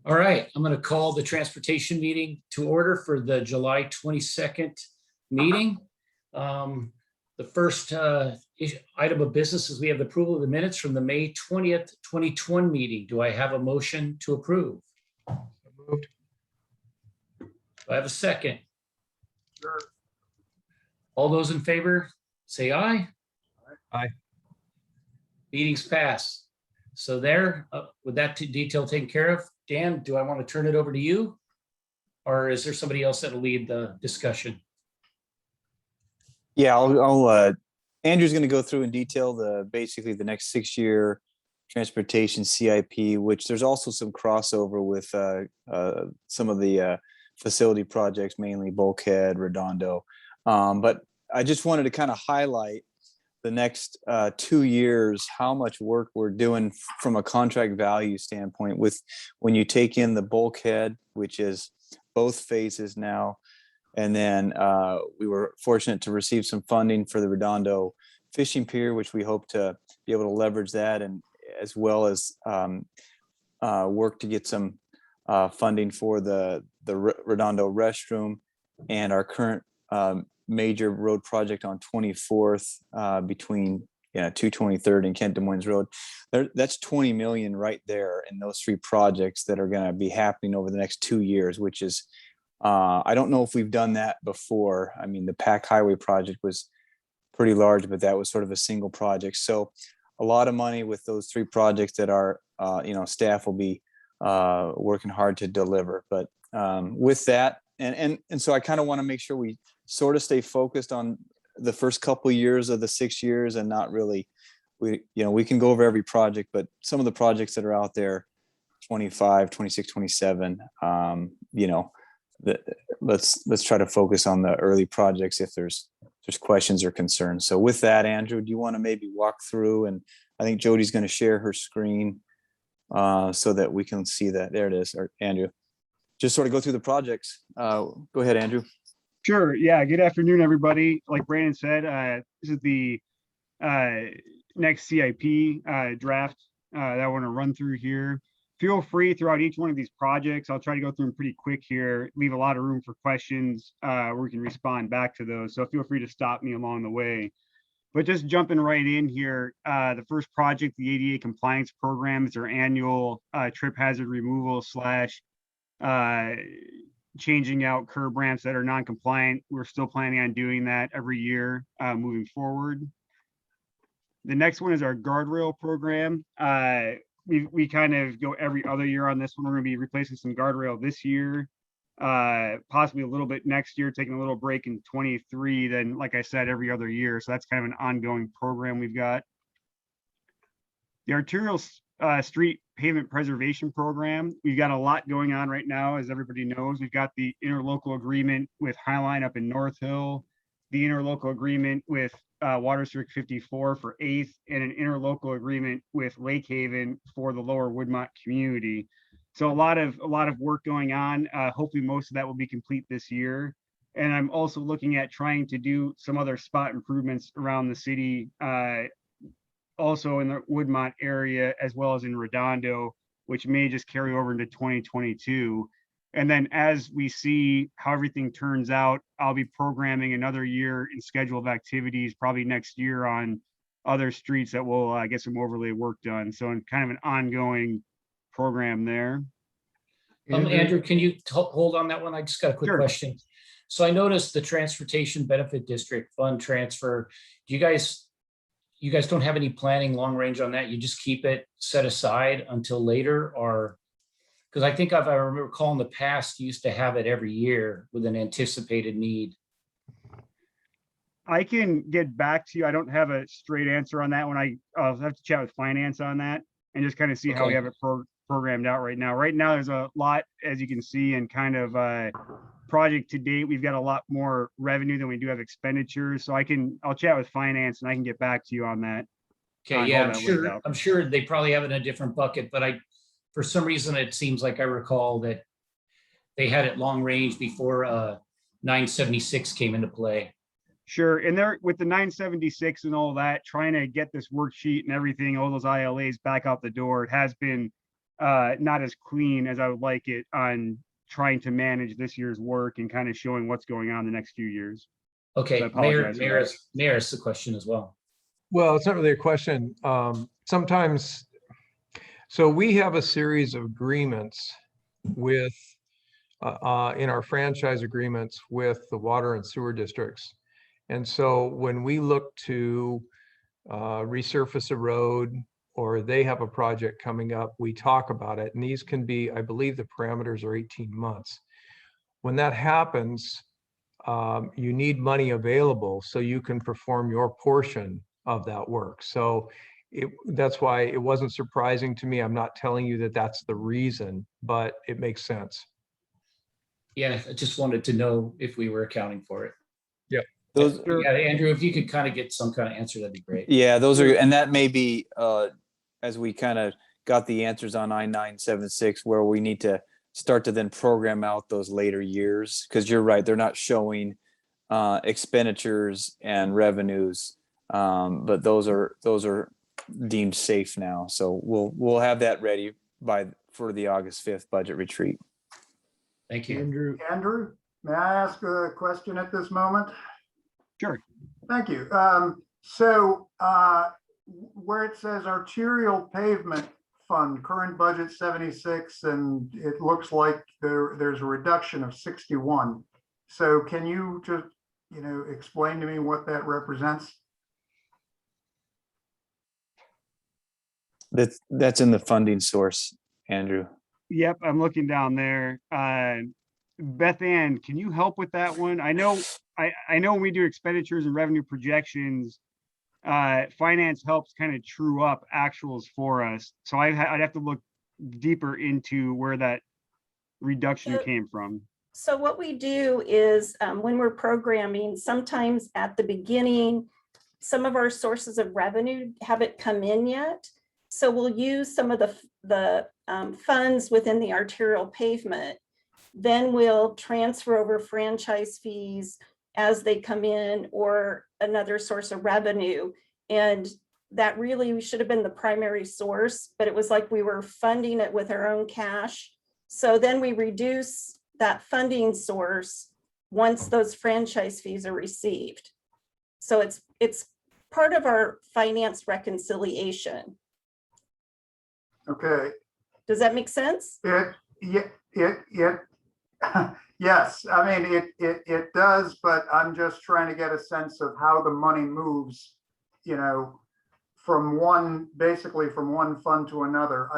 All right, I'm going to call the transportation meeting to order for the July 22nd meeting. The first item of business is we have the approval of the minutes from the May 20th, 2020 meeting. Do I have a motion to approve? Moved. Do I have a second? Sure. All those in favor, say aye. Aye. Meeting's passed. So there, with that detail taken care of, Dan, do I want to turn it over to you? Or is there somebody else that'll lead the discussion? Yeah, Andrew's going to go through in detail basically the next 6-year transportation CIP, which there's also some crossover with some of the facility projects, mainly Bulkhead, Redondo. But I just wanted to kind of highlight the next 2 years, how much work we're doing from a contract value standpoint with when you take in the Bulkhead, which is both phases now. And then we were fortunate to receive some funding for the Redondo fishing pier, which we hope to be able to leverage that, and as well as work to get some funding for the Redondo restroom and our current major road project on 24th between 223rd and Kent Des Moines Road. That's 20 million right there in those 3 projects that are going to be happening over the next 2 years, which is I don't know if we've done that before. I mean, the Pack Highway project was pretty large, but that was sort of a single project. So a lot of money with those 3 projects that our staff will be working hard to deliver. But with that, and so I kind of want to make sure we sort of stay focused on the first couple of years of the 6 years and not really, we can go over every project, but some of the projects that are out there, 25, 26, 27, let's try to focus on the early projects if there's questions or concerns. So with that, Andrew, do you want to maybe walk through? And I think Jody's going to share her screen so that we can see that. There it is, or Andrew. Just sort of go through the projects. Go ahead, Andrew. Sure. Yeah. Good afternoon, everybody. Like Brandon said, this is the next CIP draft that I want to run through here. Feel free throughout each one of these projects. I'll try to go through them pretty quick here, leave a lot of room for questions where we can respond back to those. So feel free to stop me along the way. But just jumping right in here, the first project, the ADA compliance program, is our annual trip hazard removal / changing out curb ramps that are non-compliant. We're still planning on doing that every year moving forward. The next one is our guardrail program. We kind of go every other year on this one. We're going to be replacing some guardrail this year, possibly a little bit next year, taking a little break in 23. Then, like I said, every other year. So that's kind of an ongoing program we've got. The arterial street pavement preservation program. We've got a lot going on right now, as everybody knows. We've got the interlocal agreement with Highline up in North Hill, the interlocal agreement with Water District 54 for 8th, and an interlocal agreement with Lake Haven for the Lower Woodmont community. So a lot of work going on. Hopefully most of that will be complete this year. And I'm also looking at trying to do some other spot improvements around the city, also in the Woodmont area, as well as in Redondo, which may just carry over into 2022. And then as we see how everything turns out, I'll be programming another year in schedule of activities, probably next year, on other streets that will get some overlay work done. So in kind of an ongoing program there. Andrew, can you hold on that one? I just got a quick Sure. question. So I noticed the Transportation Benefit District fund transfer. Do you guys don't have any planning long range on that? You just keep it set aside until later? Or because I think if I remember recall in the past, you used to have it every year with an anticipated need. I can get back to you. I don't have a straight answer on that one. I'll have to chat with finance on that and just kind of see how we have it programmed out right now. Right now, there's a lot, as you can see, and kind of project to date. We've got a lot more revenue than we do have expenditures. So I'll chat with finance and I can get back to you on that. Okay, yeah, I'm sure they probably have it in a different bucket, but for some reason, it seems like I recall that they had it long range before 976 came into play. Sure. And there with the 976 and all that, trying to get this worksheet and everything, all those ILAs back out the door, it has been not as clean as I would like it on trying to manage this year's work and kind of showing what's going on the next few years. So I Okay, apologize for that. Mayor has the question as well. Well, it's not really a question. Sometimes, so we have a series of agreements with, in our franchise agreements with the water and sewer districts. And so when we look to resurface a road, or they have a project coming up, we talk about it. And these can be, I believe the parameters are 18 months. When that happens, you need money available so you can perform your portion of that work. So that's why it wasn't surprising to me. I'm not telling you that that's the reason, but it makes sense. Yeah, I just wanted to know if we were accounting for it. Those, Yeah, Andrew, if you could kind of get some kind of answer, that'd be great. yeah, those are, and that may be, as we kind of got the answers on I-976, where we need to start to then program out those later years, because you're right, they're not showing expenditures and revenues, but those are deemed safe now. So we'll have that ready for the August 5th budget retreat. Thank you. Andrew, may I ask a question at this moment? Sure. Thank you. So where it says arterial pavement fund, current budget 76, and it looks like there's a reduction of 61. So can you just, explain to me what that represents? That's in the funding source, Andrew. Yep, I'm looking down there. Beth Ann, can you help with that one? I know when we do expenditures and revenue projections, finance helps kind of true up actuals for us. So I'd have to look deeper into where that reduction came from. So what we do is when we're programming, sometimes at the beginning, some of our sources of revenue haven't come in yet. So we'll use some of the funds within the arterial pavement. Then we'll transfer over franchise fees as they come in or another source of revenue. And that really should have been the primary source, but it was like we were funding it with our own cash. So then we reduce that funding source once those franchise fees are received. So it's part of our finance reconciliation. Okay. Does that make sense? Yes, I mean, it does, but I'm just trying to get a sense of how the money moves, basically from one fund to another,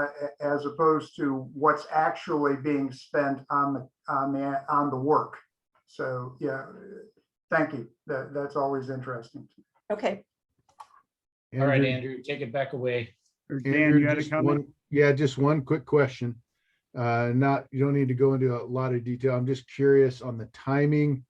as opposed to what's actually being spent on the work. So yeah, thank you. That's always interesting. Okay. All right, Andrew, take it back away. Or Dan, Andrew, you had a just comment? just one quick question. You don't need to go into a lot of detail. I'm just curious on the timing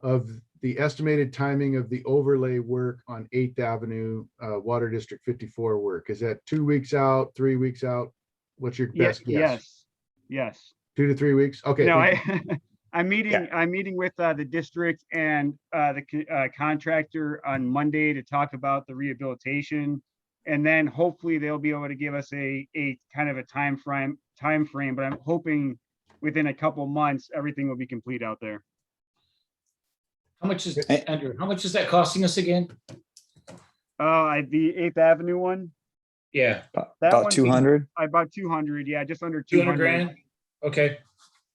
of the estimated timing of the overlay work on 8th Avenue, Water District 54 work. Is that 2 weeks out, 3 weeks out? What's your best guess? Yes. 2 to 3 weeks? Okay. No, thank you. I'm meeting with the district and the contractor on Monday to talk about the rehabilitation. And then hopefully they'll be able to give us a kind of a time frame, but I'm hoping within a couple months, everything will be complete out there. How much is, Andrew, how much is that costing us again? The 8th Avenue one. Yeah, That About one's 200. About 200. Yeah, just under 200 200 grand? Okay.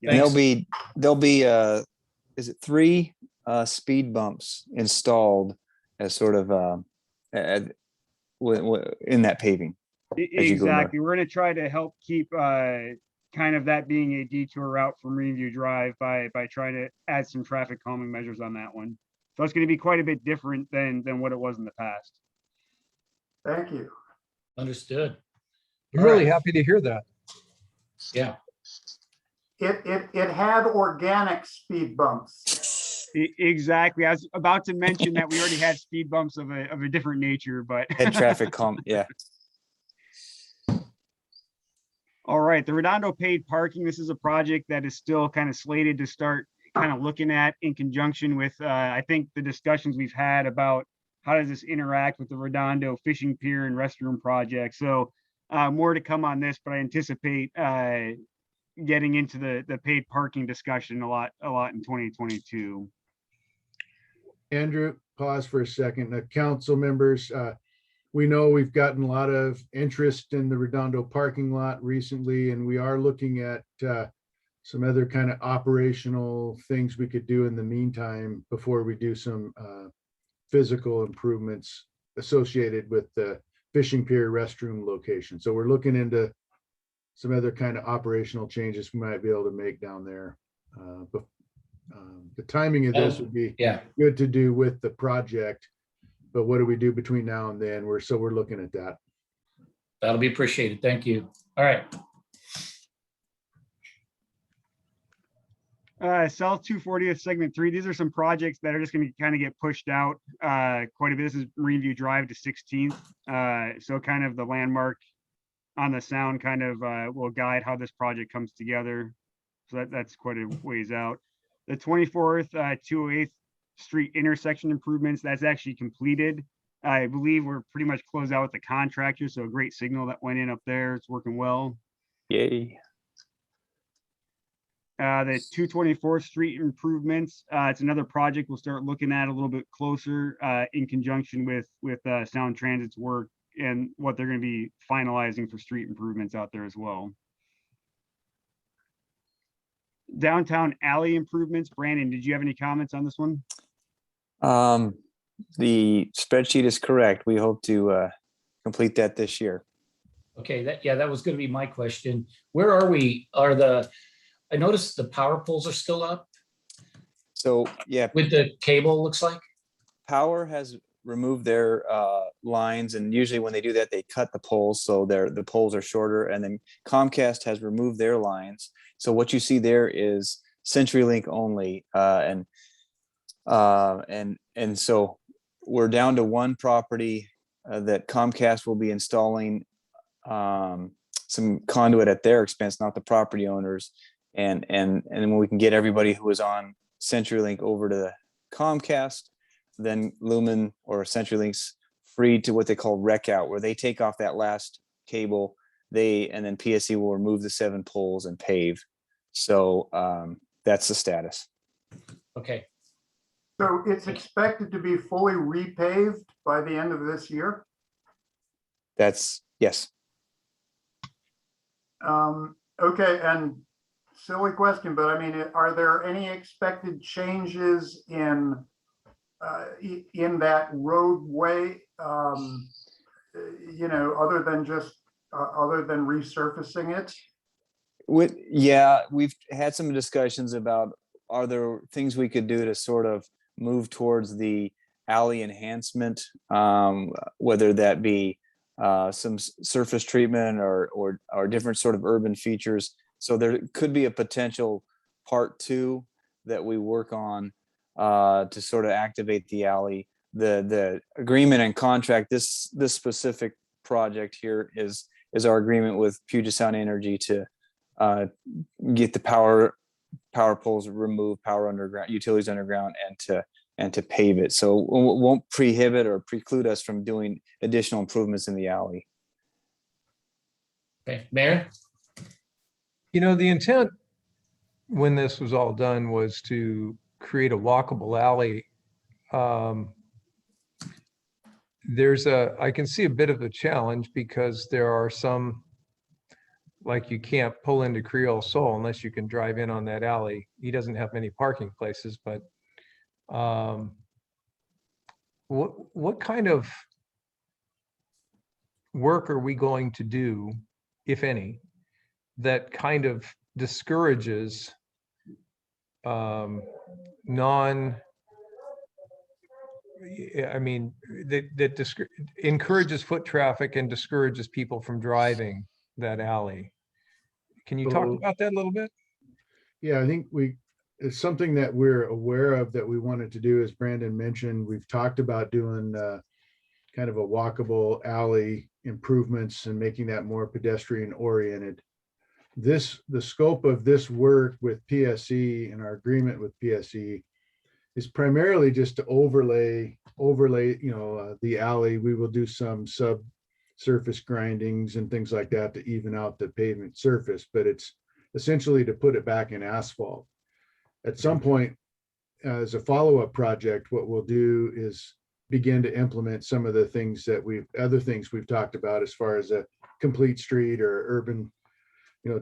Yeah. And Thanks. there'll be is it 3 speed bumps installed as sort of in that paving? as you go north. Exactly. We're going to try to help keep kind of that being a detour route from Greenview Drive by trying to add some traffic calming measures on that one. So it's going to be quite a bit different than what it was in the past. Thank you. Understood. I'm All really right. happy to hear that. Yeah. It had organic speed bumps. Exactly. I was about to mention that we already had speed bumps of a different nature, but Head traffic calm, yeah. all right, the Redondo paid parking. This is a project that is still kind of slated to start kind of looking at in conjunction with, I think, the discussions we've had about how does this interact with the Redondo fishing pier and restroom project. So More to come on this, but I anticipate getting into the paid parking discussion a lot in 2022. Andrew, pause for a second. Council members, we know we've gotten a lot of interest in the Redondo parking lot recently, and we are looking at some other kind of operational things we could do in the meantime before we do some physical improvements associated with the fishing pier restroom location. So we're looking into some other kind of operational changes we might be able to make down there. The timing of this would be Yeah, good to do with the project, but what do we do between now and then? We're looking at that. that'll be appreciated. Thank you. All right. South 240th segment 3. These are some projects that are just going to kind of get pushed out quite a bit. This is Marine View Drive to 16th. So kind of the landmark on the sound kind of will guide how this project comes together. So that's quite a ways out. The 24th 208th Street intersection improvements, that's actually completed. I believe we're pretty much closed out with the contractor. So a great signal that went in up there. It's working well. Yay. The 224th Street improvements, it's another project we'll start looking at a little bit closer in conjunction with Sound Transit's work and what they're going to be finalizing for street improvements out there as well. Downtown alley improvements. Brandon, did you have any comments on this one? The spreadsheet is correct. We hope to complete that this year. Okay, that was going to be my question. Where are we? I noticed the power poles are still up So yeah, with the cable, looks like. Power has removed their lines, and usually when they do that, they cut the poles so the poles are shorter. And then Comcast has removed their lines. So what you see there is CenturyLink only, and so we're down to one property that Comcast will be installing some conduit at their expense, not the property owners. And when we can get everybody who was on CenturyLink over to Comcast, then Lumen or CenturyLink's free to what they call wreck out, where they take off that last cable, and then PSC will remove the 7 poles and pave. So that's the status. Okay, So it's expected to be fully repaved by the end of this year? That's yes. Okay, and silly question, but I mean, are there any expected changes in that roadway, other than resurfacing it? We've had some discussions about, are there things we could do to sort of move towards the alley enhancement, whether that be some surface treatment or different sort of urban features. So there could be a potential part 2 that we work on to sort of activate the alley. The agreement and contract, this specific project here is our agreement with Puget Sound Energy to get the power poles removed, power underground, utilities underground, and to pave it. So it won't prohibit or preclude us from doing additional improvements in the alley. okay, Mayor? The intent when this was all done was to create a walkable alley. I can see a bit of a challenge because there are some, like you can't pull into Creole Soul unless you can drive in on that alley. He doesn't have many parking places, but what kind of work are we going to do, if any, that kind of discourages that encourages foot traffic and discourages people from driving that alley? Can you talk about that a little bit? Yeah, I think it's something that we're aware of that we wanted to do. As Brandon mentioned, we've talked about doing kind of a walkable alley improvements and making that more pedestrian oriented. The scope of this work with PSE and our agreement with PSE is primarily just to overlay, the alley. We will do some surface grindings and things like that to even out the pavement surface, but it's essentially to put it back in asphalt. At some point, as a follow-up project, what we'll do is begin to implement some of the things that other things we've talked about as far as a complete street or urban,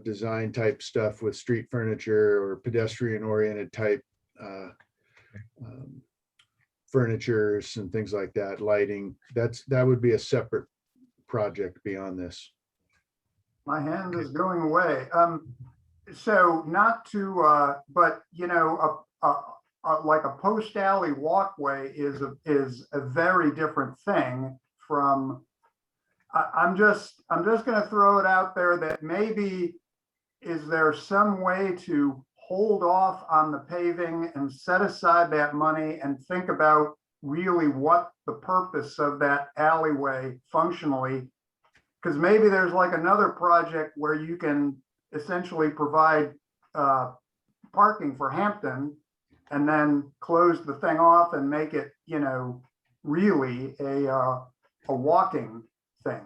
design type stuff with street furniture or pedestrian oriented type furnitures and things like that, lighting. That would be a separate project beyond this. My hand is going away. So not to, but like a post alley walkway is a very different thing from. I'm just going to throw it out there that maybe is there some way to hold off on the paving and set aside that money and think about really what the purpose of that alleyway functionally, because maybe there's like another project where you can essentially provide parking for Hampton and then close the thing off and make it, really a walking thing.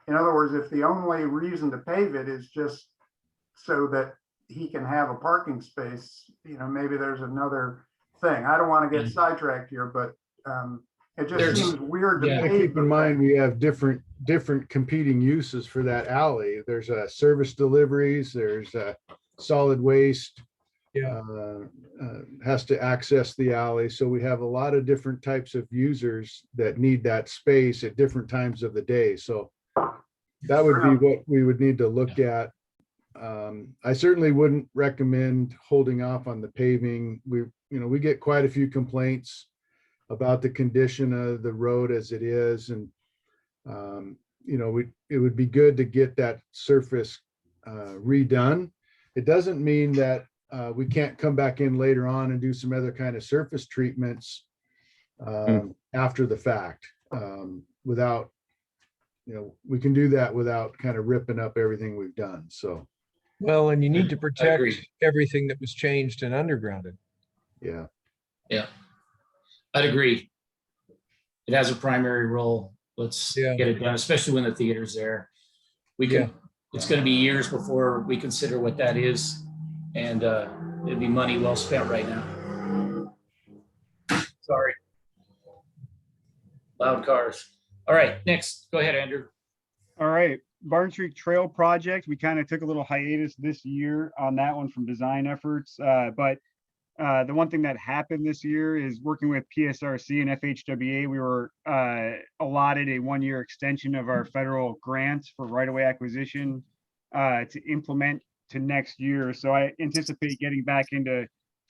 In other words, if the only reason to pave it is just so that he can have a parking space, maybe there's another thing. I don't want to get sidetracked here, but it just seems weird to pave. Keep in mind, we have different competing uses for that alley. There's service deliveries, there's solid waste. Has to access the alley. So we have a lot of different types of users that need that space at different times of the day. So that would be what we would need to look at. I certainly wouldn't recommend holding off on the paving. We get quite a few complaints about the condition of the road as it is. And, it would be good to get that surface redone. It doesn't mean that we can't come back in later on and do some other kind of surface treatments after the fact without, we can do that without kind of ripping up everything we've done. So. Well, and you need to I protect agree. everything that was changed and undergrounded. Yeah. Yeah, I'd agree. It has a primary role. Let's get it done, especially when the theater's there. It's going to be years before we consider what that is. And it'd be money well spent right now. Sorry. Loud cars. All right, next. Go ahead, Andrew. All right, Barn Street Trail project. We kind of took a little hiatus this year on that one from design efforts. But the one thing that happened this year is working with PSRC and FHWA, we were allotted a 1-year extension of our federal grants for right-of-way acquisition to implement to next year. So I anticipate getting back into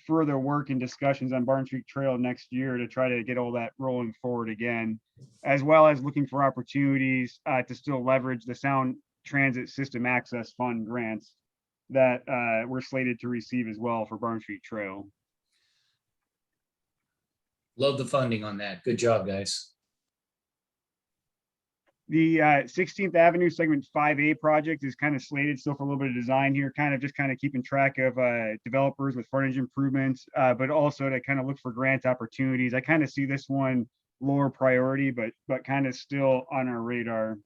further work and discussions on Barn Street Trail next year to try to get all that rolling forward again, as well as looking for opportunities to still leverage the Sound Transit System Access Fund grants that we're slated to receive as well for Barn Street Trail. Love the funding on that. Good job, guys. The 16th Avenue Segment 5A project is kind of slated still for a little bit of design here, kind of keeping track of developers with frontage improvements, but also to kind of look for grant opportunities. I kind of see this one lower priority, but kind of still on our radar.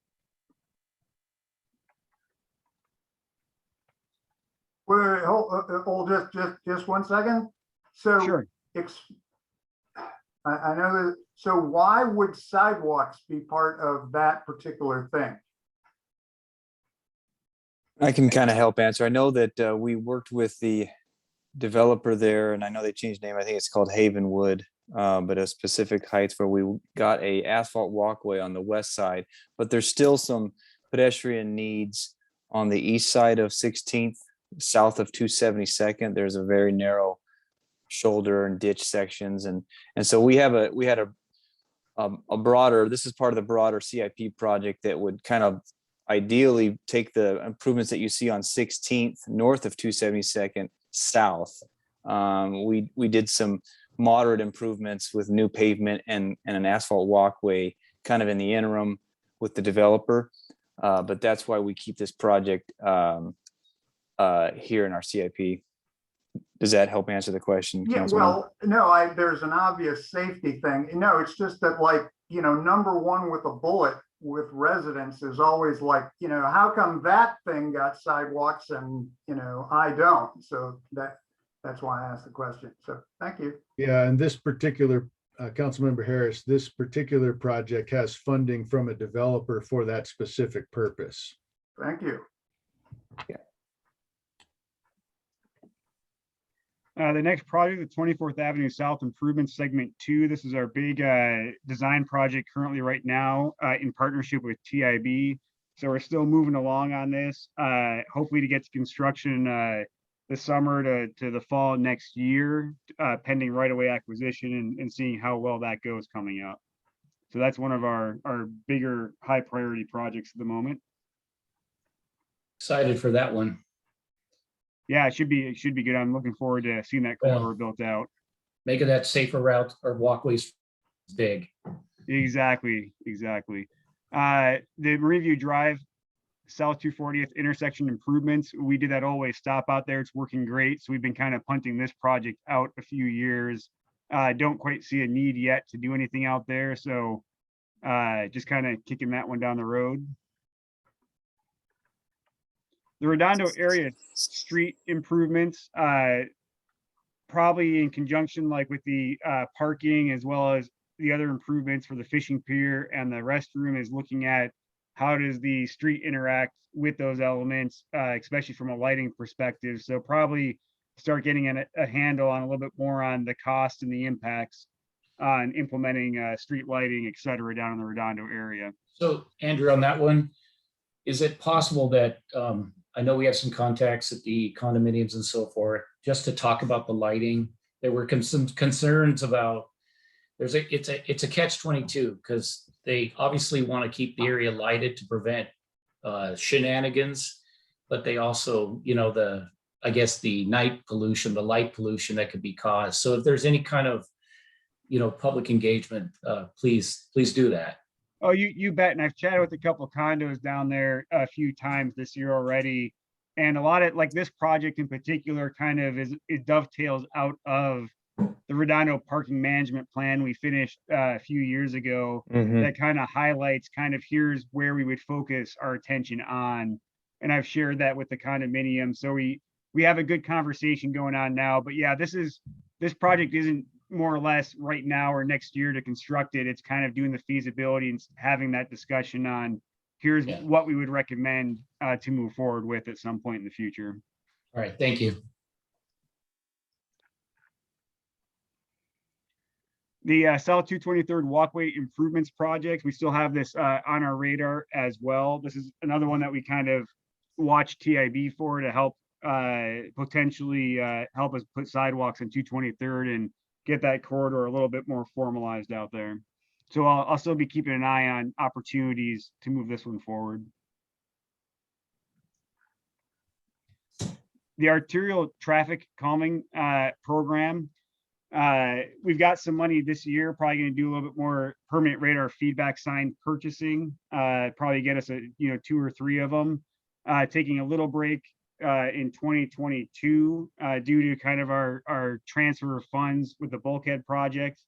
Wait, hold just 1 second. So Sure. I know that. So why would sidewalks be part of that particular thing? I can kind of help answer. I know that we worked with the developer there, and I know they changed name. I think it's called Havenwood, but a Pacific Heights, where we got a asphalt walkway on the west side, but there's still some pedestrian needs on the east side of 16th, south of 272nd. There's a very narrow shoulder and ditch sections, and so we had a broader, this is part of the broader CIP project that would kind of ideally take the improvements that you see on 16th north of 272nd south. We did some moderate improvements with new pavement and an asphalt walkway kind of in the interim with the developer, but that's why we keep this project here in our CIP. Does that help answer the question? Yeah, well, no, there's an obvious safety thing. No, it's just that, like, number one with a bullet with residents is always like, how come that thing got sidewalks and, I don't? So that's why I asked the question. So thank you. Yeah, and this particular, Councilmember Harris, this particular project has funding from a developer for that specific purpose. Thank you. The next project, the 24th Avenue South Improvement Segment 2. This is our big design project currently right now in partnership with TIB. So we're still moving along on this, hopefully to get to construction this summer to the fall next year, pending right-of-way acquisition and seeing how well that goes coming up. So that's one of our bigger high priority projects at the moment. Excited for that one. Yeah, it should be good. I'm looking forward to seeing that Well, corridor built out. Making that safer route or walkways big. Exactly. The Marieview Drive South 240th intersection improvements, we did that always stop out there. It's working great. So we've been kind of punting this project out a few years. Don't quite see a need yet to do anything out there. So just kind of kicking that one down the road. The Redondo area street improvements, probably in conjunction like with the parking as well as the other improvements for the fishing pier and the restroom, is looking at how does the street interact with those elements, especially from a lighting perspective. So probably start getting a handle on a little bit more on the cost and the impacts on implementing street lighting, et cetera, down in the Redondo area. So Andrew, on that one, is it possible that, I know we have some contacts at the condominiums and so forth, just to talk about the lighting? There were some concerns about, it's a catch-22 because they obviously want to keep the area lighted to prevent shenanigans, but they also, I guess the night pollution, the light pollution that could be caused. So if there's any kind of, public engagement, please do that. Oh, you bet. And I've chatted with a couple of condos down there a few times this year already. And a lot of like this project in particular kind of it dovetails out of the Redondo parking management plan we finished a few years ago. That kind of highlights kind of here's where we would focus our attention on. And I've shared that with the condominium. So we have a good conversation going on now. But yeah, this project isn't more or less right now or next year to construct it. It's kind of doing the feasibility and having that discussion on here's what we would recommend to move forward with at some point in the future. All right, thank you. The South 223rd walkway improvements project, we still have this on our radar as well. This is another one that we kind of watch TIB for to help potentially help us put sidewalks on 223rd and get that corridor a little bit more formalized out there. So I'll still be keeping an eye on opportunities to move this one forward. The arterial traffic calming program, we've got some money this year, probably going to do a little bit more permanent radar feedback sign purchasing, probably get us 2 or 3 of them, taking a little break in 2022 due to kind of our transfer of funds with the bulkhead project.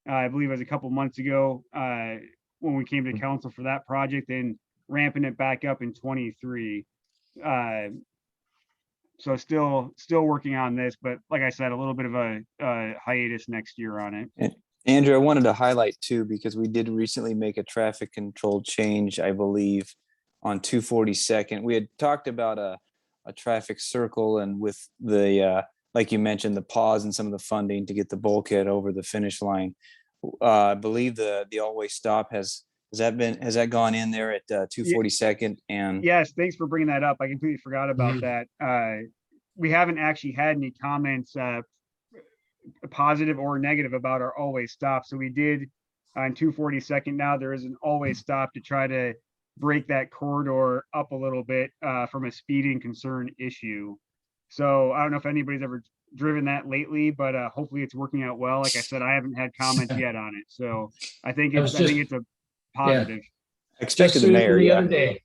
I believe it was a couple months ago when we came to council for that project, and ramping it back up in 23. So still working on this, but like I said, a little bit of a hiatus next year on it. And Andrew, I wanted to highlight too, because we did recently make a traffic control change, I believe, on 242nd. We had talked about a traffic circle, and with the like you mentioned, the pause and some of the funding to get the bulkhead over the finish line. I believe the always stop has that gone in there at 242nd? And yes, thanks for bringing that up. I completely forgot about that. We haven't actually had any comments, positive or negative, about our always stop. So we did on 242nd. Now there is an always stop to try to break that corridor up a little bit from a speeding concern issue. So I don't know if anybody's ever driven that lately, but hopefully it's working out well. Like I said, I haven't had comments yet on it, so I think it's a positive. I expected the mayor, the other day.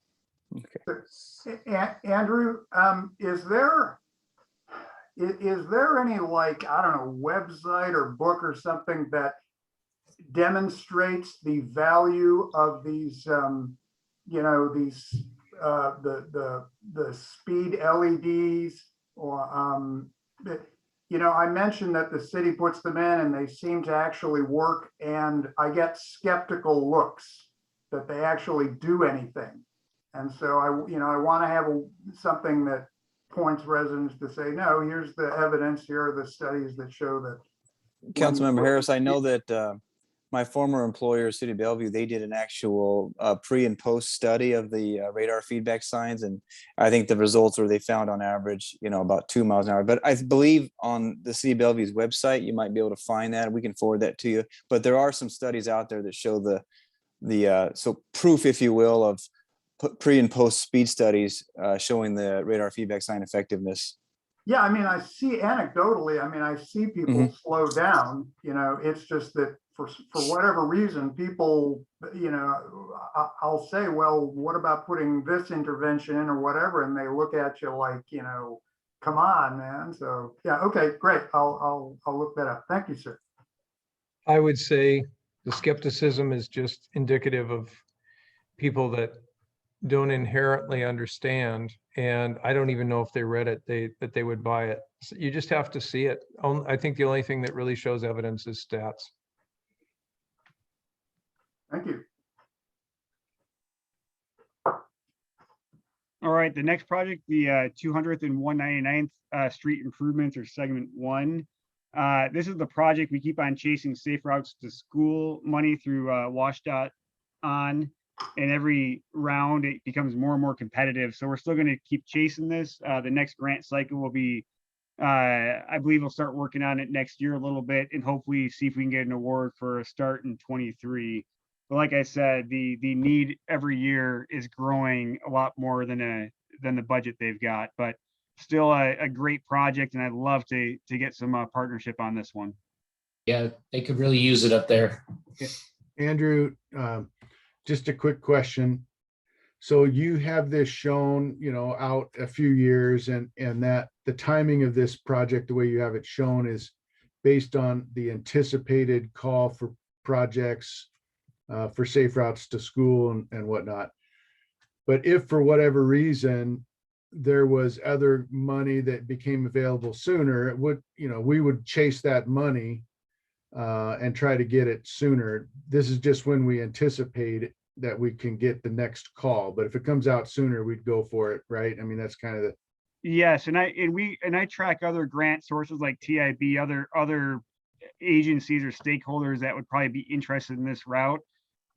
Andrew, is there any, like, I don't know, website or book or something that demonstrates the value of these, you know, these, the speed LEDs or, you know, I mentioned that the city puts them in and they seem to actually work, and I get skeptical looks that they actually do anything. And so you know, I want to have something that points residents to say, no, here's the evidence, here are the studies that show that. Councilmember Harris, I know that my former employer, City of Bellevue, they did an actual pre and post study of the radar feedback signs. And I think the results were they found on average, you know, about 2 miles an hour. But I believe on the City of Bellevue's website, you might be able to find that. We can forward that to you. But there are some studies out there that show so proof, if you will, of pre and post speed studies showing the radar feedback sign effectiveness. Yeah, I mean, I see anecdotally, I mean, I see people slow down, you know, it's just that for whatever reason, people, you know, I'll say, well, what about putting this intervention in or whatever? And they look at you like, you know, come on, man. So, yeah, okay, great. I'll look that up. Thank you, sir. I would say the skepticism is just indicative of people that don't inherently understand, and I don't even know if they read it, that they would buy it. So you just have to see it. I think the only thing that really shows evidence is stats. Thank you. All right, the next project, the 200th and 199th Street improvements, or segment 1. This is the project we keep on chasing safe routes to school money through WashDOT on, and every round it becomes more and more competitive. So we're still going to keep chasing this. The next grant cycle will be, I believe we'll start working on it next year a little bit, and hopefully see if we can get an award for a start in 23. But like I said, the need every year is growing a lot more than the budget they've got, but still a great project, and I'd love to get some partnership on this one. Yeah, they could really use it up there. Andrew, just a quick question. So you have this shown, you know, out a few years, and that the timing of this project, the way you have it shown, is based on the anticipated call for projects for safe routes to school and whatnot. But if for whatever reason there was other money that became available sooner, it would, you know, we would chase that money and try to get it sooner. This is just when we anticipate that we can get the next call. But if it comes out sooner, we'd go for it, right? I mean, that's kind of the. Yes, and I track other grant sources like TIB, other agencies or stakeholders that would probably be interested in this route.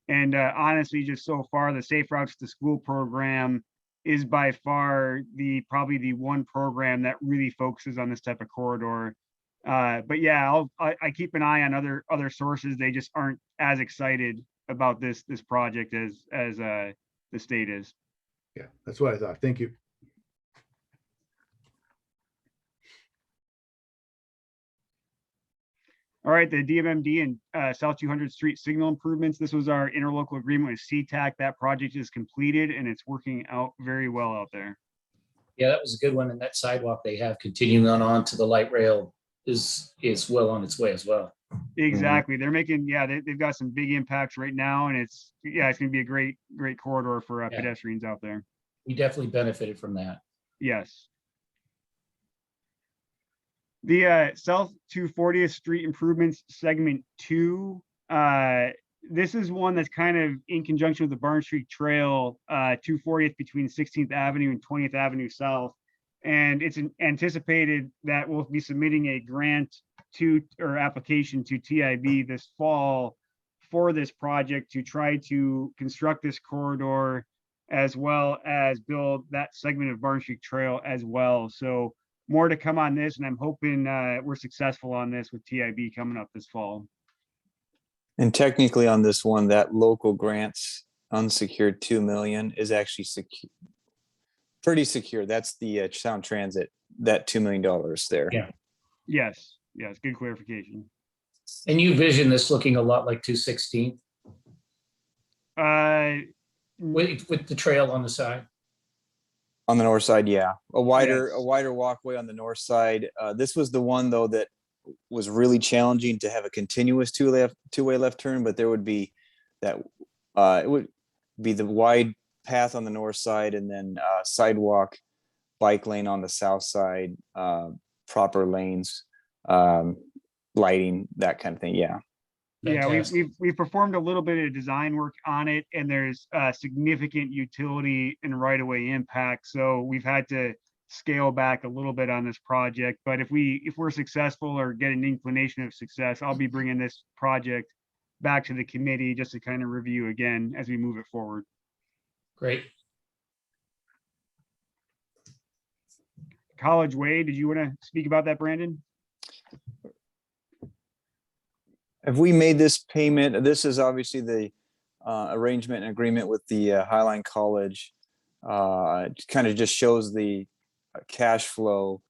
And honestly, just so far, the Safe Routes to School program is by far probably the one program that really focuses on this type of corridor. But yeah, I keep an eye on other sources. They just aren't as excited about this project as the state is. Yeah, that's what I thought. Thank you. All right, the DMMD and South 200th Street signal improvements. This was our interlocal agreement with CTAC. That project is completed and it's working out very well out there. Yeah, that was a good one. And that sidewalk they have continuing on to the light rail is well on its way as well. Exactly. They're making, they've got some big impacts right now, and it's going to be a great corridor for pedestrians out there. We definitely benefited from that. Yes. The South 240th Street improvements segment 2. This is one that's kind of in conjunction with the Barn Street Trail, 240th between 16th Avenue and 20th Avenue South. And it's anticipated that we'll be submitting a grant application to TIB this fall for this project to try to construct this corridor, as well as build that segment of Barn Street Trail as well. So more to come on this, and I'm hoping we're successful on this with TIB coming up this fall. And technically on this one, that local grants unsecured 2 million is actually secure, pretty secure. That's the Sound Transit, that $2 million there. Yeah. Yes, good clarification. And you vision this looking a lot like 216 with the trail on the side. On the north side, yeah, a wider walkway on the north side. This was the one though that was really challenging to have a continuous two-way left turn, but there would be that, it would be the wide path on the north side and then sidewalk, bike lane on the south side, proper lanes, lighting, that kind of thing. Yeah. Yeah, Fantastic. we've performed a little bit of design work on it, and there's significant utility and right-of-way impact. So we've had to scale back a little bit on this project. But if we're successful or get an inclination of success, I'll be bringing this project back to the committee just to kind of review again as we move it forward. Great. College Way, did you want to speak about that, Brandon? Have we made this payment? This is obviously the arrangement and agreement with the Highline College. It kind of just shows the cash flow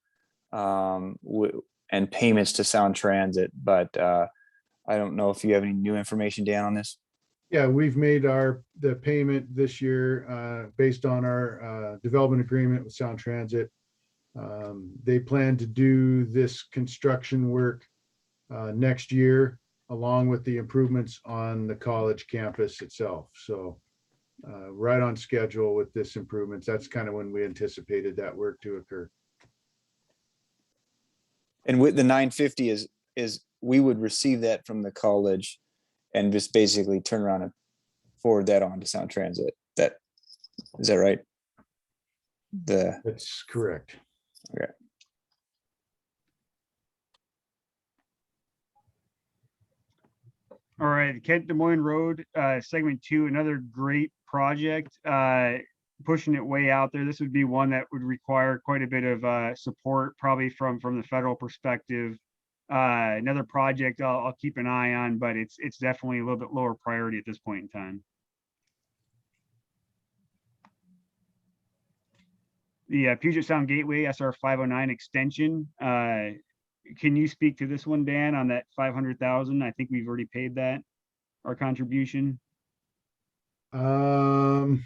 and payments to Sound Transit, but I don't know if you have any new information, Dan, on this. Yeah, we've made the payment this year based on our development agreement with Sound Transit. They plan to do this construction work next year, along with the improvements on the college campus itself. So right on schedule with this improvements. That's kind of when we anticipated that work to occur. And with the 950 is we would receive that from the college and just basically turn around and forward that on to Sound Transit. Is that right? That's correct. Okay. All right, Kent Des Moines Road, segment 2, another great project, pushing it way out there. This would be one that would require quite a bit of support, probably from the federal perspective. Another project I'll keep an eye on, but it's definitely a little bit lower priority at this point in time. The Puget Sound Gateway SR 509 extension. Can you speak to this one, Dan, on that 500,000? I think we've already paid that, our contribution. I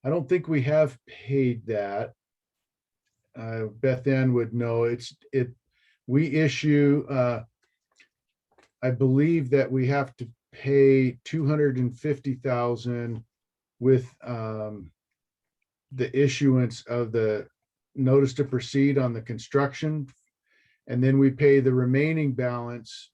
don't think we have paid that. Beth Ann would know. We issue, I believe that we have to pay 250,000 with the issuance of the notice to proceed on the construction. And then we pay the remaining balance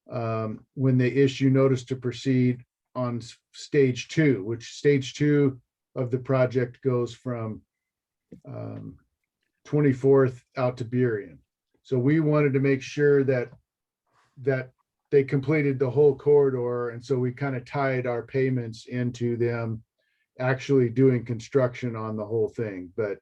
when they issue notice to proceed on stage 2, which stage 2 of the project goes from 24th out to Burien. So we wanted to make sure that they completed the whole corridor. And so we kind of tied our payments into them actually doing construction on the whole thing. But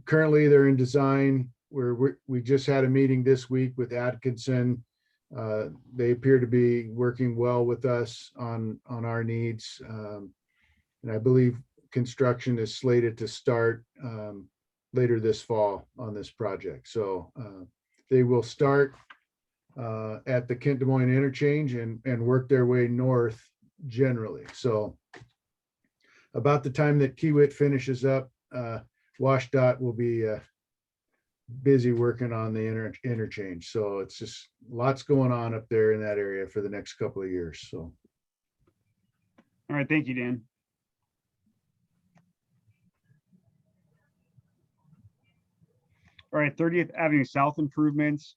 currently they're in design. We just had a meeting this week with Atkinson. They appear to be working well with us on our needs. And I believe construction is slated to start later this fall on this project. So they will start at the Kent Des Moines interchange and work their way north generally. So about the time that Kiewit finishes up, WashDOT will be busy working on the interchange. So it's just lots going on up there in that area for the next couple of years. So. All right, thank you, Dan. All right, 30th Avenue South improvements.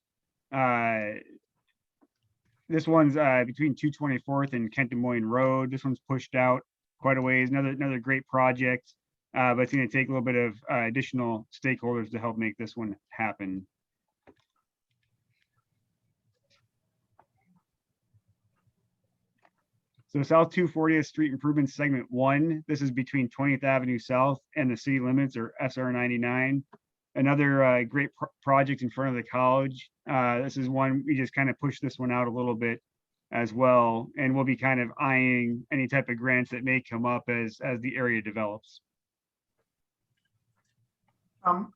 This one's between 224th and Kent Des Moines Road. This one's pushed out quite a ways. Another great project, but it's going to take a little bit of additional stakeholders to help make this one happen. So South 240th Street Improvement Segment 1. This is between 20th Avenue South and the city limits, or SR 99. Another great project in front of the college. This is one, we just kind of pushed this one out a little bit as well. And we'll be kind of eyeing any type of grants that may come up as the area develops.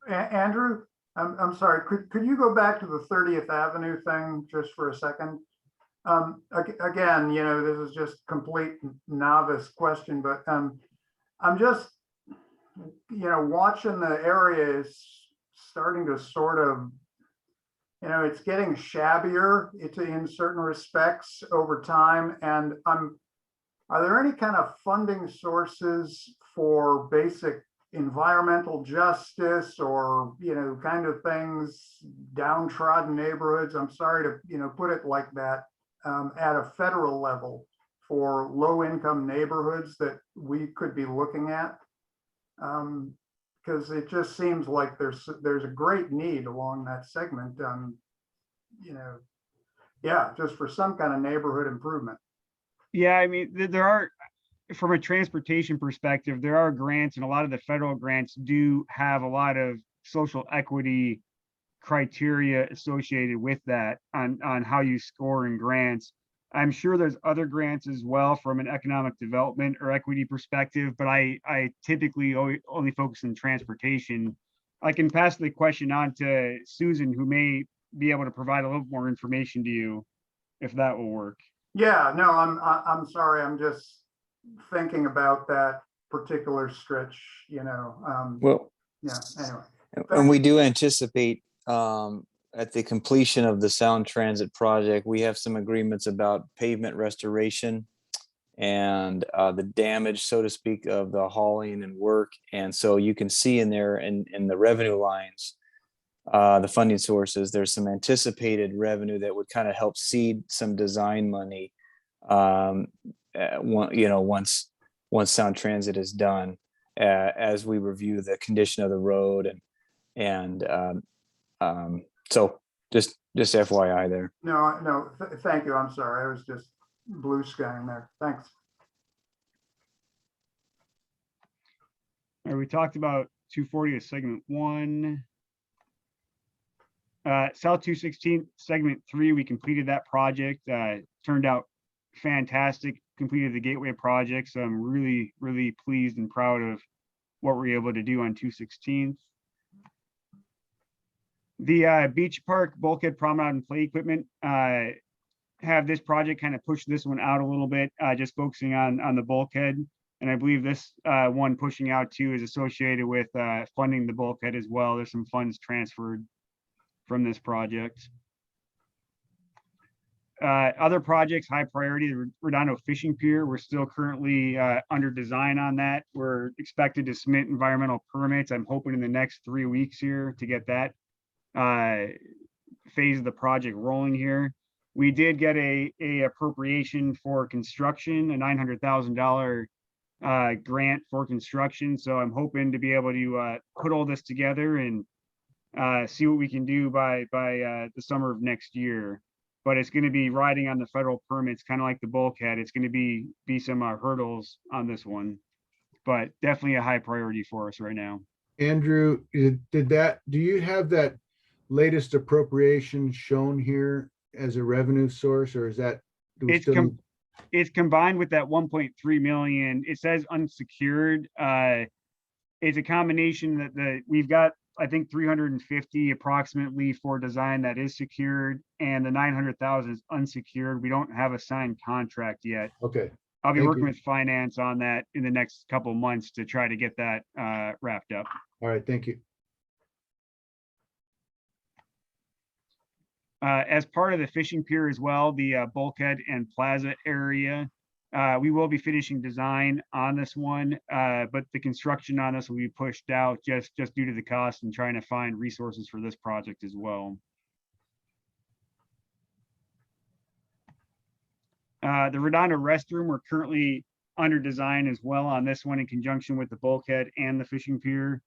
Andrew, I'm sorry, could you go back to the 30th Avenue thing just for a second? Again, this is just complete novice question, but I'm just, watching the area is starting to sort of, it's getting shabbier. It's in certain respects over time. And are there any kind of funding sources for basic environmental justice or, kind of things, downtrodden neighborhoods? I'm sorry to, put it like that, at a federal level for low income neighborhoods that we could be looking at. Because it just seems like there's a great need along that segment, just for some kind of neighborhood improvement. Yeah, I mean, there are, from a transportation perspective, there are grants, and a lot of the federal grants do have a lot of social equity criteria associated with that on how you score in grants. I'm sure there's other grants as well from an economic development or equity perspective, but I typically only focus on transportation. I can pass the question on to Susan, who may be able to provide a little more information to you, if that will work. Yeah, no, I'm sorry. I'm just thinking about that particular stretch, Well, yeah, anyway. and we do anticipate at the completion of the Sound Transit project, we have some agreements about pavement restoration and the damage, so to speak, of the hauling and work. And so you can see in there in the revenue lines, the funding sources, there's some anticipated revenue that would kind of help seed some design money once Sound Transit is done, as we review the condition of the road and so just FYI there. No, thank you. I'm sorry. I was just blue skying there. Thanks. We talked about 240 as segment 1. South 216 segment 3, we completed that project. Turned out fantastic. Completed the gateway project. So I'm really, really pleased and proud of what we're able to do on 216. The Beach Park Bulkhead Promenade and Play Equipment, have this project kind of push this one out a little bit, just focusing on the bulkhead. And I believe this one pushing out too is associated with funding the bulkhead as well. There's some funds transferred from this project. Other projects, high priority, the Redondo Fishing Pier. We're still currently under design on that. We're expected to submit environmental permits. I'm hoping in the next 3 weeks here to get that phase of the project rolling here. We did get a appropriation for construction, a $900,000 grant for construction. So I'm hoping to be able to put all this together and see what we can do by the summer of next year. But it's going to be riding on the federal permits, kind of like the bulkhead. It's going to be some hurdles on this one, but definitely a high priority for us right now. Andrew, do you have that latest appropriation shown here as a revenue source, or is that? It's combined with that 1.3 million. It says unsecured. It's a combination that we've got, I think 350 approximately for design that is secured, and the 900,000 is unsecured. We don't have a signed contract yet. Okay. I'll be Thank working you. with finance on that in the next couple of months to try to get that wrapped up. All right. Thank you. As part of the fishing pier as well, the bulkhead and plaza area, we will be finishing design on this one, but the construction on this will be pushed out just due to the cost and trying to find resources for this project as well. The Redondo restroom, we're currently under design as well on this one in conjunction with the bulkhead and the fishing pier.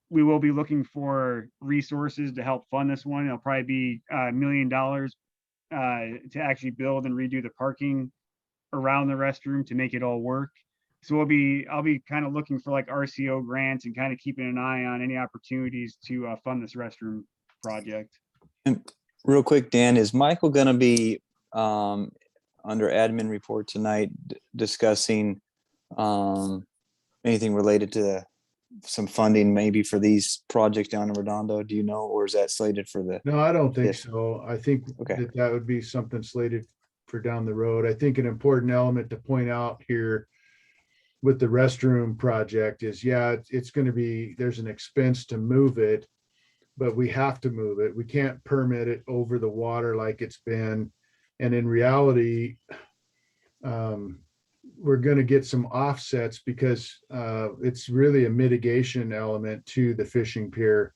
We will be looking for resources to help fund this one. It'll probably be $1 million to actually build and redo the parking around the restroom to make it all work. So I'll be kind of looking for like RCO grants and kind of keeping an eye on any opportunities to fund this restroom project. And real quick, Dan, is Michael going to be under admin report tonight discussing anything related to some funding maybe for these projects down in Redondo? Do you know, or is that slated for the? No, I don't think Yes. so. I think Okay. that would be something slated for down the road. I think an important element to point out here with the restroom project is, yeah, it's going to be, there's an expense to move it, but we have to move it. We can't permit it over the water like it's been. And in reality, we're going to get some offsets because it's really a mitigation element to the fishing pier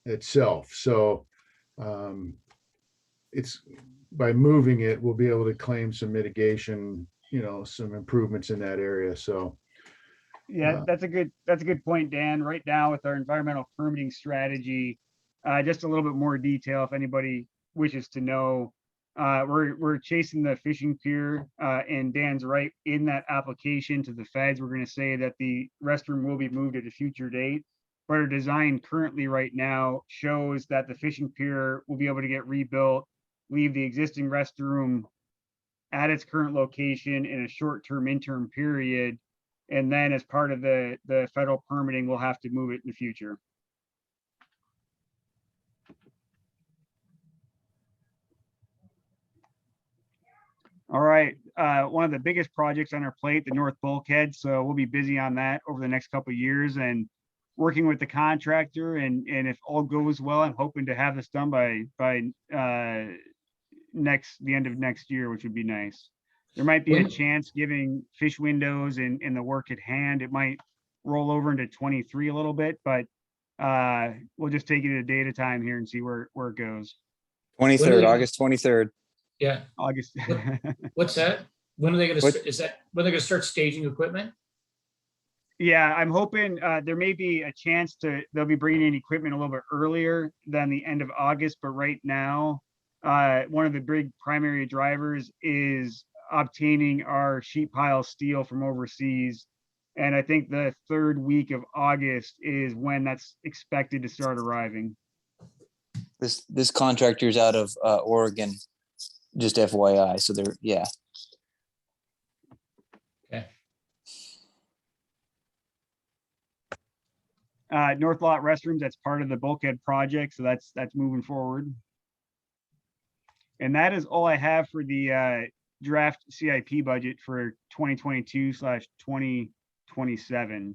itself. So it's by moving it, we'll be able to claim some mitigation, some improvements in that area. So Yeah, that's a good point, Dan. Right now with our environmental permitting strategy, just a little bit more detail if anybody wishes to know. We're chasing the fishing pier, and Dan's right, in that application to the feds, we're going to say that the restroom will be moved at a future date. But our design currently right now shows that the fishing pier will be able to get rebuilt, leave the existing restroom at its current location in a short-term interim period. And then as part of the federal permitting, we'll have to move it in the future. All right, one of the biggest projects on our plate, the North Bulkhead. So we'll be busy on that over the next couple of years and working with the contractor. And if all goes well, I'm hoping to have this done by the end of next year, which would be nice. There might be a chance, giving fish windows and the work at hand, it might roll over into 23 a little bit, but we'll just take it a day at a time here and see where it goes. 23rd, August 23rd. Yeah. August. What's that? When are they going What- to, is that, when they're going to start staging equipment? Yeah, I'm hoping there may be a chance they'll be bringing in equipment a little bit earlier than the end of August, but right now, one of the big primary drivers is obtaining our sheet pile steel from overseas. And I think the third week of August is when that's expected to start arriving. This contractor's out of Oregon, just FYI. So they're, yeah. Okay. North Lot restrooms, that's part of the bulkhead project. So that's moving forward. And that is all I have for the draft CIP budget for 2022/2027.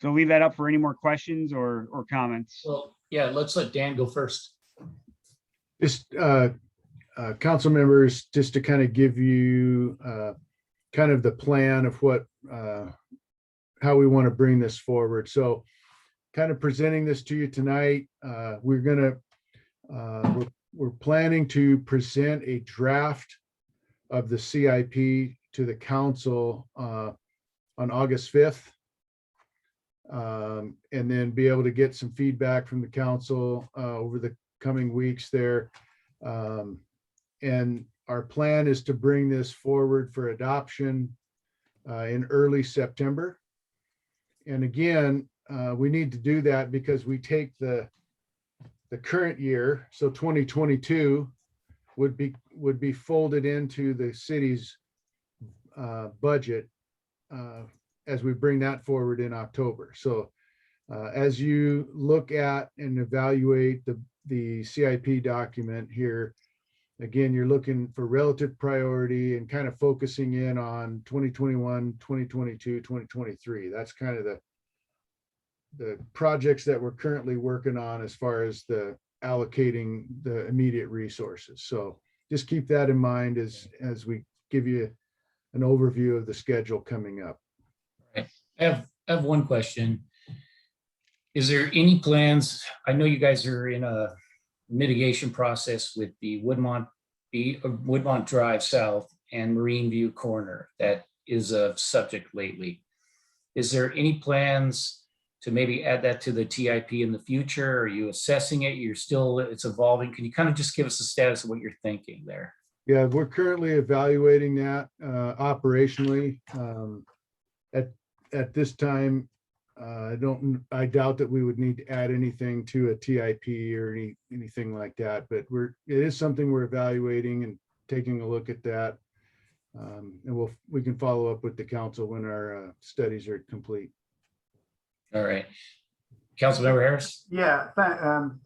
So leave that up for any more questions or comments. Well, yeah, let's let Dan go first. just council members, just to kind of give you kind of the plan of what how we want to bring this forward. So kind of presenting this to you tonight, we're planning to present a draft of the CIP to the council on August 5th. And then be able to get some feedback from the council over the coming weeks there. And our plan is to bring this forward for adoption in early September. And again, we need to do that because we take the current year, so 2022 would be folded into the city's budget as we bring that forward in October. So as you look at and evaluate the CIP document here, again, you're looking for relative priority and kind of focusing in on 2021, 2022, 2023. That's kind of the projects that we're currently working on as far as the allocating the immediate resources. So just keep that in mind as we give you an overview of the schedule coming up. I have one question. Is there any plans? I know you guys are in a mitigation process with the Woodmont Drive South and Marine View Corner. That is a subject lately. Is there any plans to maybe add that to the TIP in the future? Are you assessing it? It's evolving. Can you kind of just give us a status of what you're thinking there? Yeah, we're currently evaluating that operationally. At this time, I doubt that we would need to add anything to a TIP or anything like that, but it is something we're evaluating and taking a look at that. And we can follow up with the council when our studies are complete. All right. Councilmember Harris? Yeah,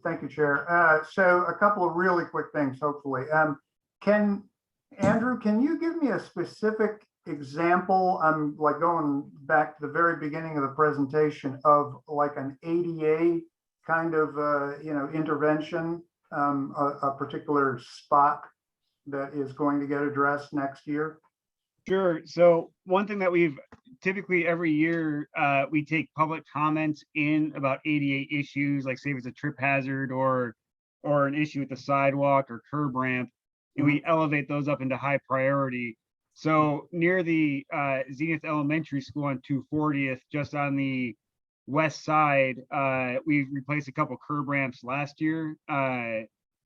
thank you, Chair. So a couple of really quick things, hopefully. Andrew, can you give me a specific example, I'm like going back to the very beginning of the presentation of like an ADA kind of, intervention, a particular spot that is going to get addressed next year? Sure. So one thing that we've typically every year, we take public comments in about ADA issues, like say if it's a trip hazard or an issue with the sidewalk or curb ramp, and we elevate those up into high priority. So near the Zenith Elementary School on 240th, just on the west side, we replaced a couple curb ramps last year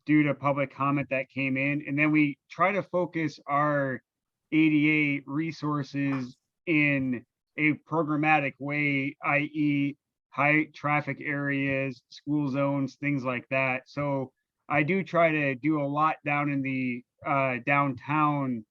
due to public comment that came in. And then we try to focus our ADA resources in a programmatic way, i.e. high traffic areas, school zones, things like that. So I do try to do a lot down in the downtown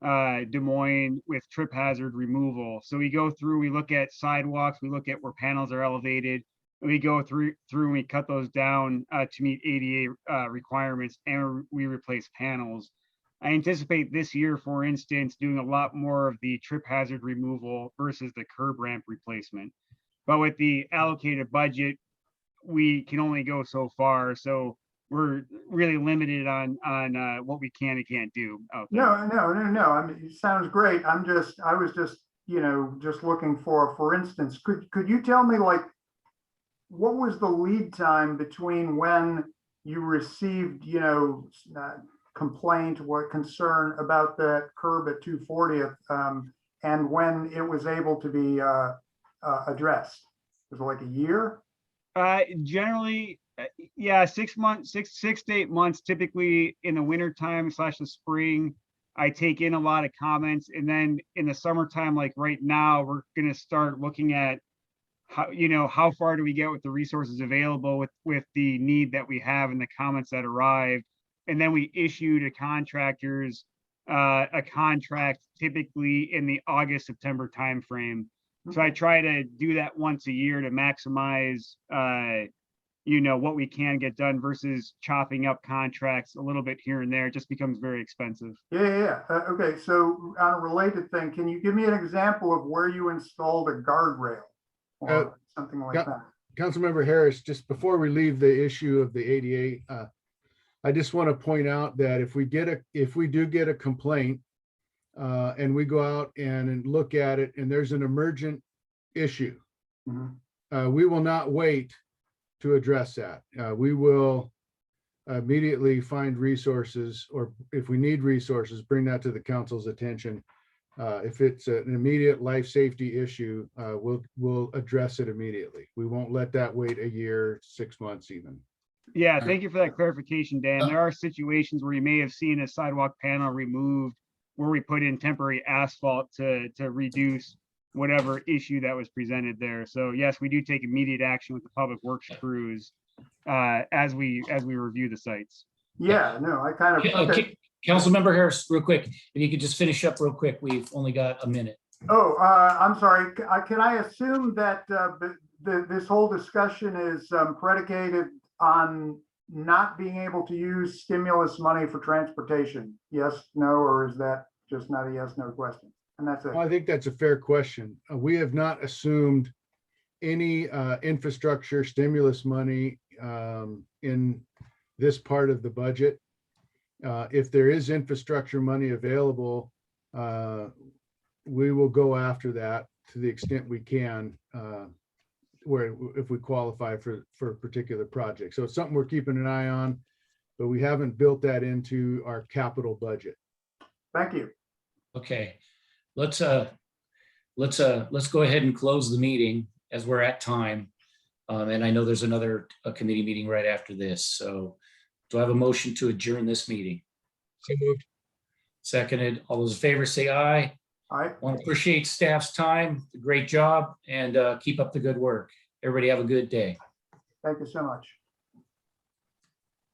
Des Moines with trip hazard removal. So we go through, we look at sidewalks, we look at where panels are elevated, and we go through and we cut those down to meet ADA requirements, and we replace panels. I anticipate this year, for instance, doing a lot more of the trip hazard removal versus the curb ramp replacement. But with the allocated budget, we can only go so far. So we're really limited on what we can and can't do out there. No. I mean, it sounds great. I was just looking for instance, could you tell me, like, what was the lead time between when you received, complaint, what concern about that curb at 240th, and when it was able to be addressed? Was it like a year? Generally, yeah, 6 months, six to 8 months, typically in the winter time / the spring. I take in a lot of comments, and then in the summertime, like right now, we're going to start looking at how far do we get with the resources available with the need that we have and the comments that arrived. And then we issue to contractors a contract typically in the August, September timeframe. So I try to do that once a year to maximize, what we can get done versus chopping up contracts a little bit here and there. It just becomes very expensive. Yeah. Okay, so on a related thing, can you give me an example of where you installed a guardrail or something like that? Councilmember Harris, just before we leave the issue of the ADA, I just want to point out that if we do get a complaint and we go out and look at it and there's an emergent issue, we will not wait to address that. We will immediately find resources, or if we need resources, bring that to the council's attention. If it's an immediate life safety issue, we'll address it immediately. We won't let that wait a year, 6 months even. Yeah, thank you for that clarification, Dan. There are situations where you may have seen a sidewalk panel removed where we put in temporary asphalt to reduce whatever issue that was presented there. So yes, we do take immediate action with the public works crews as we review the sites. Yeah, no, I kind of. Okay. Councilmember Harris, real quick, if you could just finish up real quick. We've only got a minute. Oh, I'm sorry. Can I assume that this whole discussion is predicated on not being able to use stimulus money for transportation? Yes, no, or is that just not a yes, no question? And that's it. I think that's a fair question. We have not assumed any infrastructure stimulus money in this part of the budget. If there is infrastructure money available, we will go after that to the extent we can, where if we qualify for a particular project. So it's something we're keeping an eye on, but we haven't built that into our capital budget. Thank you. Okay, let's go ahead and close the meeting as we're at time. And I know there's another committee meeting right after this. So do I have a motion to adjourn this meeting? So moved. Seconded. All those in favor say aye. Aye. Want to appreciate staff's time. Great job, and keep up the good work. Everybody have a good day. Thank you so much.